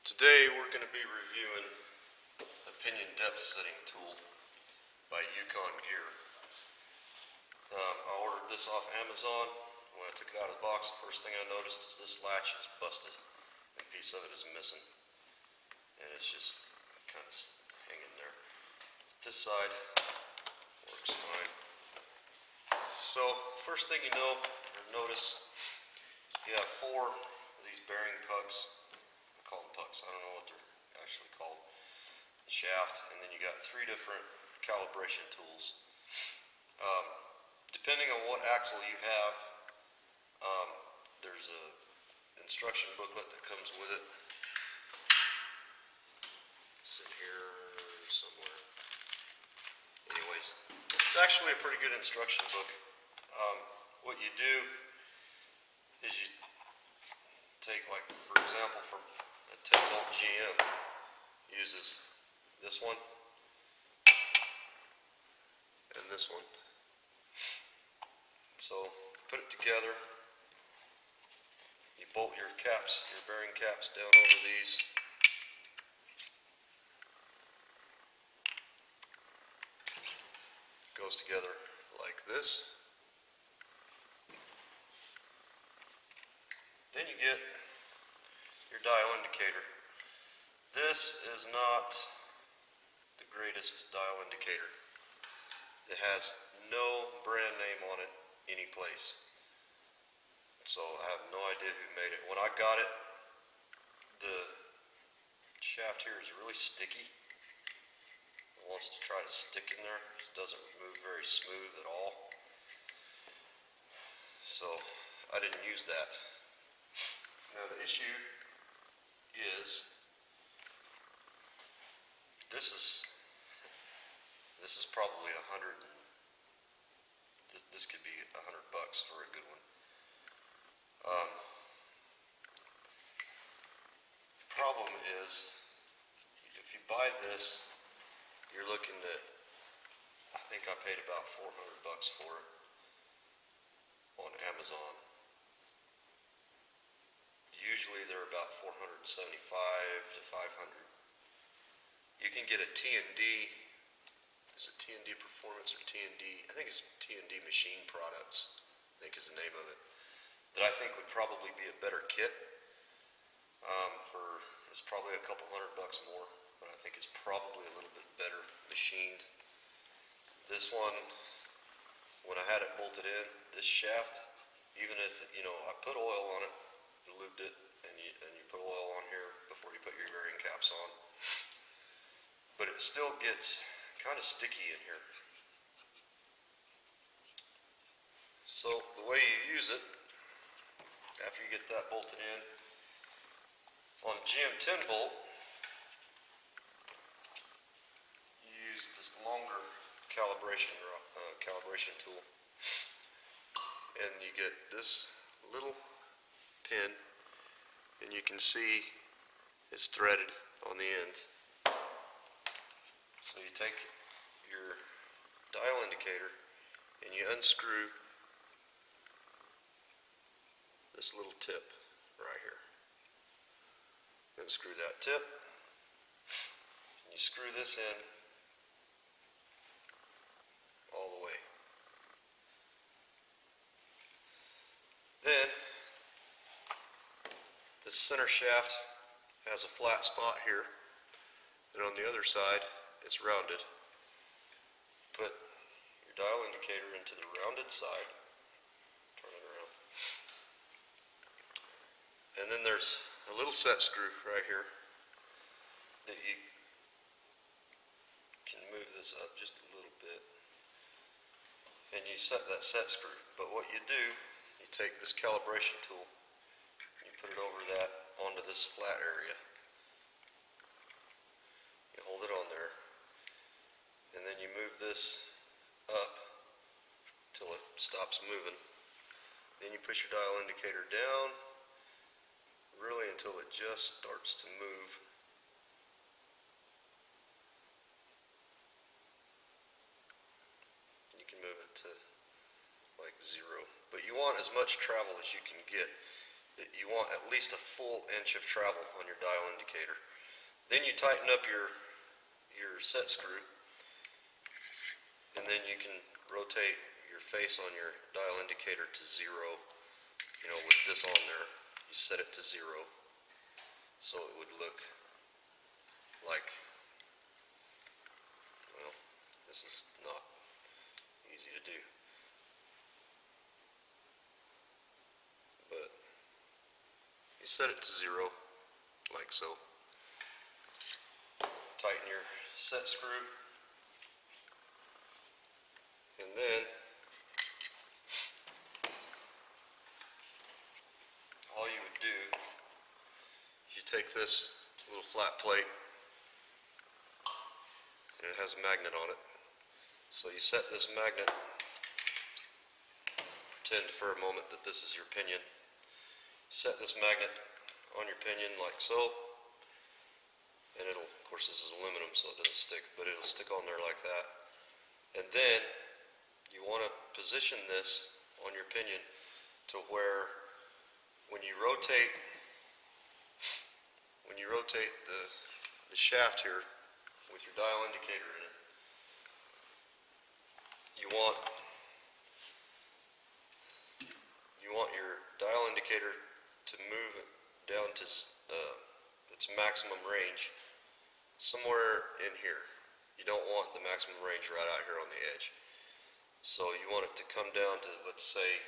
Today we're going to be reviewing the pinion depth setting tool by Yukon Gear. I ordered this off Amazon. When I took it out of the box, the first thing I noticed is this latch is busted. A piece of it is missing. And it's just kind of hanging there. This side works fine. So the first thing you notice, you have 4 of these bearing pucks. Call them pucks, I don't know what they're actually called. The shaft, and then you got 3 different calibration tools. Depending on what axle you have, there's a instruction booklet that comes with it. It's in here somewhere. Anyways, it's actually a pretty good instruction book. What you do is you take, like, for example, for a 10-volt GM uses this one and this one. So put it together, you bolt your caps, your bearing caps down over these. Goes together like this. Then you get your dial indicator. This is not the greatest dial indicator. It has no brand name on it anyplace. So I have no idea who made it. When I got it, the shaft here is really sticky. It wants to try to stick in there. It doesn't move very smooth at all. So I didn't use that. Now the issue is this is probably this could be $100 for a good one. Problem is, if you buy this, you're looking at, I think I paid about $400 for it on Amazon. Usually they're about $475 to $500. You can get a T&D, is it T&D Performance or T&D? I think it's T&D Machine Products, I think is the name of it, that I think would probably be a better kit. It's probably a couple $100 more, but I think it's probably a little bit better machined. This one, when I had it bolted in, this shaft, even if, I put oil on it, lubed it, and you put oil on here before you put your bearing caps on, but it still gets kind of sticky in here. So the way you use it, after you get that bolted in, on GM 10 bolt, you use this longer calibration tool, and you get this little pin, and you can see it's threaded on the end. So you take your dial indicator and you unscrew this little tip right here. Unscrew that tip, and you screw this in all the way. Then the center shaft has a flat spot here, and on the other side it's rounded. Put your dial indicator into the rounded side, turn it around, and then there's a little set screw right here that you can move this up just a little bit, and you set that set screw. But what you do, you take this calibration tool and you put it over that onto this flat area. You hold it on there, and then you move this up till it stops moving. Then you push your dial indicator down, really until it just starts to move. You can move it to like 0, but you want as much travel as you can get. you want at least a full inch of travel on your dial indicator. Then you tighten up your set screw, and then you can rotate your face on your dial indicator to 0. You know, with this on there, you set it to 0, so it would look like, well, this is not easy to do, but you set it to 0, like so. Tighten your set screw, and then all you would do is you take this little flat plate, and it has a magnet on it. So you set this magnet, pretend for a moment that this is your pinion. Set this magnet on your pinion like so, and it'll, of course this is aluminum so it doesn't stick, but it'll stick on there like that. And then you want to position this on your pinion to where when you rotate the shaft here with your dial indicator in it, you want your dial indicator to move it down to its maximum range somewhere in here. You don't want the maximum range right out here on the edge. So you want it to come down to, let's say,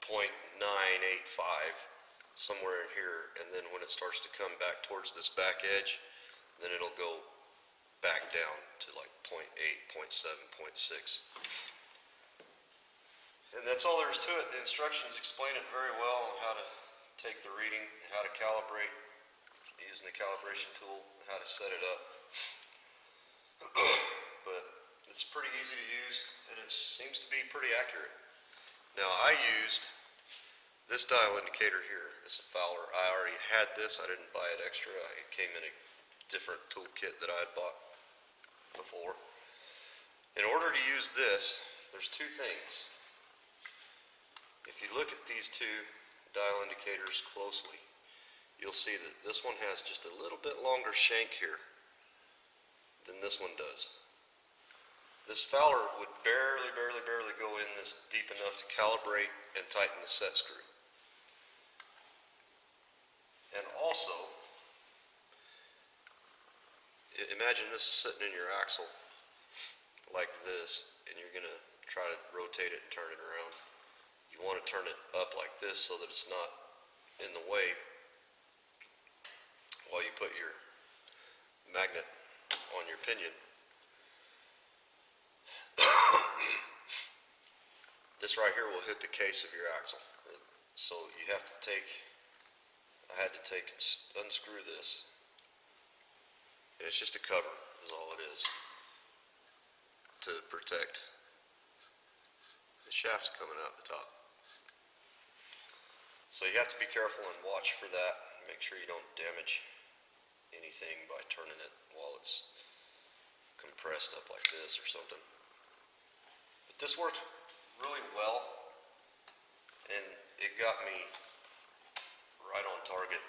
0.985, somewhere in here, and then when it starts to come back towards this back edge, then it'll go back down to like 0.8, 0.7, 0.6. And that's all there is to it. The instructions explain it very well on how to take the reading, how to calibrate using the calibration tool, how to set it up. But it's pretty easy to use, and it seems to be pretty accurate. Now, I used this dial indicator here. It's a Fowler. I already had this. I didn't buy it extra. It came in a different toolkit that I had bought before. In order to use this, there's two things. If you look at these two dial indicators closely, you'll see that this one has just a little bit longer shank here than this one does. This Fowler would barely go in this deep enough to calibrate and tighten the set screw. And also, imagine this is sitting in your axle like this, and you're going to try to rotate it and turn it around. You want to turn it up like this so that it's not in the way while you put your magnet on your pinion. This right here will hit the case of your axle. So you have to I had to unscrew this. And it's just a cover is all it is to protect the shafts coming out the top. So you have to be careful and watch for that. Make sure you don't damage anything by turning it while it's compressed up like this or something. But this worked really well, and it got me right on target.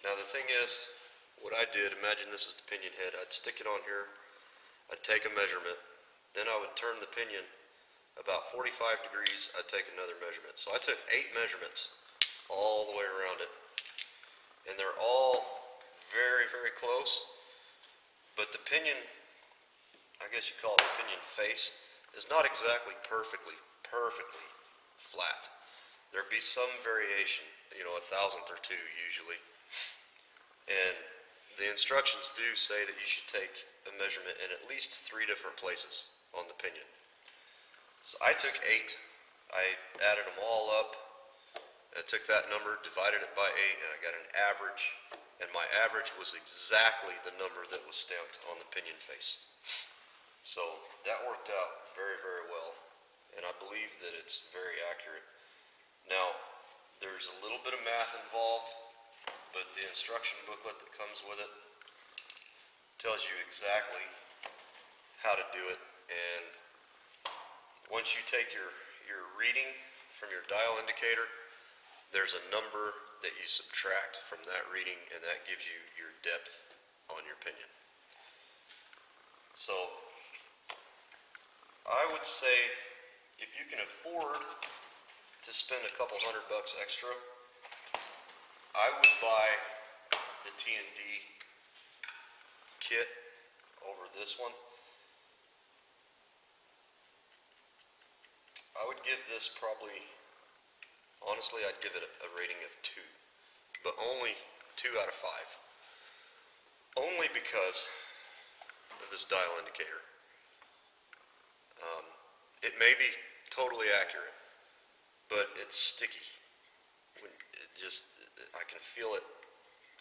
Now the thing is, what I did, imagine this is the pinion head. I'd stick it on here, I'd take a measurement, then I would turn the pinion about 45 degrees, I'd take another measurement. So I took 8 measurements all the way around it, and they're all very close, but the pinion, I guess you call it the pinion face, is not exactly perfectly flat. There'd be some variation, you know, 1,000th or 2 usually. And the instructions do say that you should take a measurement in at least 3 different places on the pinion. So I took 8, I added them all up, I took that number, divided it by 8, and I got an average, and my average was exactly the number that was stamped on the pinion face. So that worked out very well, and I believe that it's very accurate. Now, there's a little bit of math involved, but the instruction booklet that comes with it tells you exactly how to do it. And once you take your reading from your dial indicator there's a number that you subtract from that reading, and that gives you your depth on your pinion. So I would say if you can afford to spend a couple $100 extra, I would buy the T&D kit over this one. I would give this probably, honestly, I'd give it a rating of 2, but only 2 out of 5. Only because of this dial indicator. It may be totally accurate, but it's sticky. I can feel it,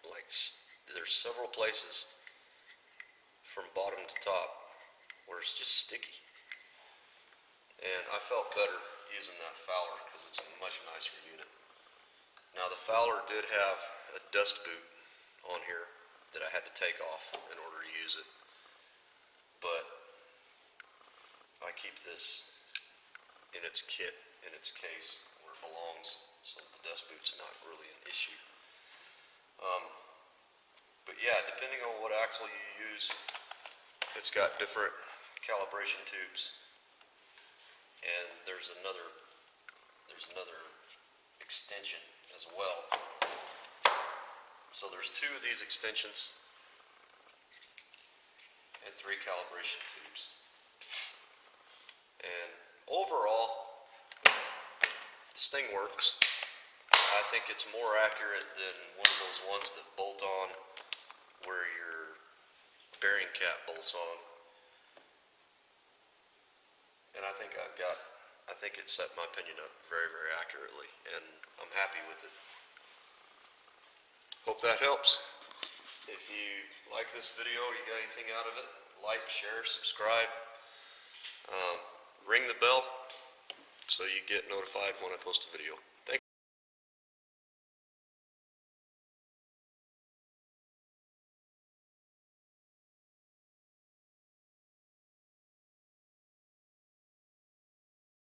like there's several places from bottom to top where it's just sticky. And I felt better using that Fowler because it's a much nicer unit. Now the Fowler did have a dust boot on here that I had to take off in order to use it. But I keep this in its kit, in its case, where it belongs, so the dust boot's not really an issue. But yeah, depending on what axle you use, it's got different calibration tubes. And there's another extension as well. So there's 2 of these extensions and 3 calibration tubes. And overall, this thing works. I think it's more accurate than one of those ones that bolt on where your bearing cap bolts on. And I think it set my pinion up very, very accurately, and I'm happy with it. Hope that helps. If you like this video, you got anything out of it, like, share, subscribe, ring the bell so you get notified when I post a video. Thank you.